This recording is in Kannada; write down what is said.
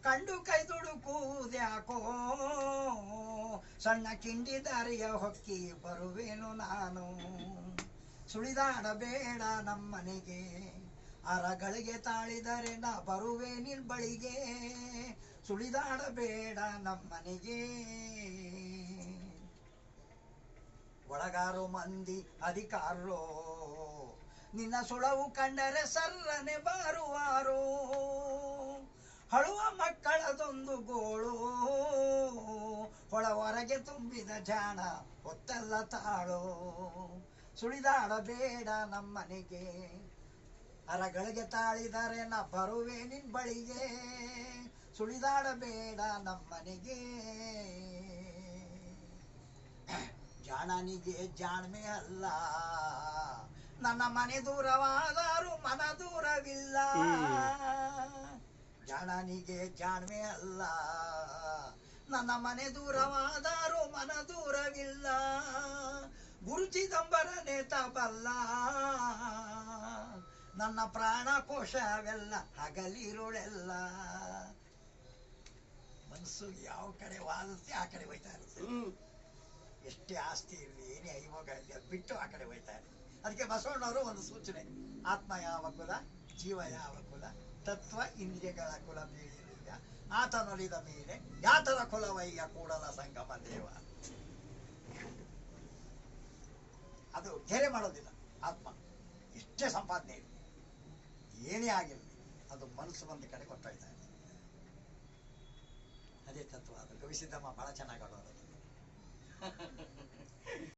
ಕಂಡು ಕೈ ದುಡುಕುವುದ್ಯಾಕೋ ಸಣ್ಣ ಕಿಂಡಿ ದಾರಿಯ ಹೊಕ್ಕಿ ಬರುವೆನು ನಾನು. ಸುಳಿದಾಡಬೇಡ ನಮ್ಮನೆಗೆ ಅರಗಳಿಗೆ ತಾಳಿದರೆ ನಾ ಬರುವೆ ನಿನ್ ಬಳಿಗೆ. ಸುಳಿದಾಡಬೇಡ ನಮ್ಮನೆಗೆ. ಒಳಗಾರು ಮಂದಿ ಅಧಿಕಾರೋ ನಿನ್ನ ಸುಳವು ಕಂಡರೆ ಸರ್ರನೆ ಬಾರುವಾರೋ. ಹಳುವ ಮಕ್ಕಳದೊಂದು ಗೋಳು ಹೊಳ ಹೊರಗೆ ತುಂಬಿದ ಜಾಣ ಹೊತ್ತೆಲ್ಲ ತಾಳೋ. ಸುಳಿದಾಡಬೇಡ ನಮ್ಮನೆಗೆ ಅರಗಳಿಗೆ ತಾಳಿದರೆ ನಾ ಬರುವೆ ನಿನ್ ಬಳಿಗೆ. ಸುಳಿದಾಡಬೇಡ ನಮ್ಮನೆಗೆ. ಜಾಣನಿಗೆ ಜಾಣ್ಮೆ ಅಲ್ಲ ನನ್ನ ಮನೆ ದೂರವಾದರೂ ಮನ ದೂರವಿಲ್ಲ. ಜಾಣನಿಗೆ ಜಾಣ್ಮೆ ಅಲ್ಲ ನನ್ನ ಮನೆ ದೂರವಾದರೂ ಮನ ದೂರವಿಲ್ಲ. ಗುರುಚಿದಂಬರನೆ ತಬಲ್ಲ ನನ್ನ ಪ್ರಾಣ ಕೋಶವೆಲ್ಲ ಹಗಲಿರುಳೆಲ್ಲ. ಮನಸ್ಸು ಯಾವ ಕಡೆ ವಾದಿಸಿ ಆ ಕಡೆ ಹೋಯ್ತಾ ಇರುತ್ತೆ. ಎಷ್ಟೇ ಆಸ್ತಿ ಇರಲಿ ಏನೇ ಐವೋಗ ಇರಲಿ ಬಿಟ್ಟು ಆ ಕಡೆ ಹೋಯ್ತಾ ಇರಲಿ. ಅದಕ್ಕೆ ಬಸವಣ್ಣವರು ಒಂದು ಸೂಚನೆ, ಆತ್ಮ ಯಾವ ಕುಲ ಜೀವ ಯಾವ ಕುಲ ತತ್ವ ಇಂದ್ರಿಯಗಳ ಕುಲ ಬೀಳಿಲ್ಲ ಆತನೊಲಿದ ಮೇಲೆ ಯಾತರ ಕುಲವಯ್ಯ ಕೂಡಲ ಸಂಗಮ ದೇವ. ಅದು ಗೆರೆ ಮಾಡೋದಿಲ್ಲ. ಆತ್ಮ ಎಷ್ಟೇ ಸಂಪಾದನೆ ಇರಲಿ ಏನೇ ಆಗಿರಲಿ ಅದು ಮನಸ್ಸು ಒಂದು ಕಡೆ ಕೊಟ್ಟೋಯ್ತಾ ಇದೆ. ಅದೇ ತತ್ವ. ಅದು ಕವಿಸಿದ್ದಮ್ಮ ಬಹಳ ಚೆನ್ನಾಗಿ ಆಡೋದು.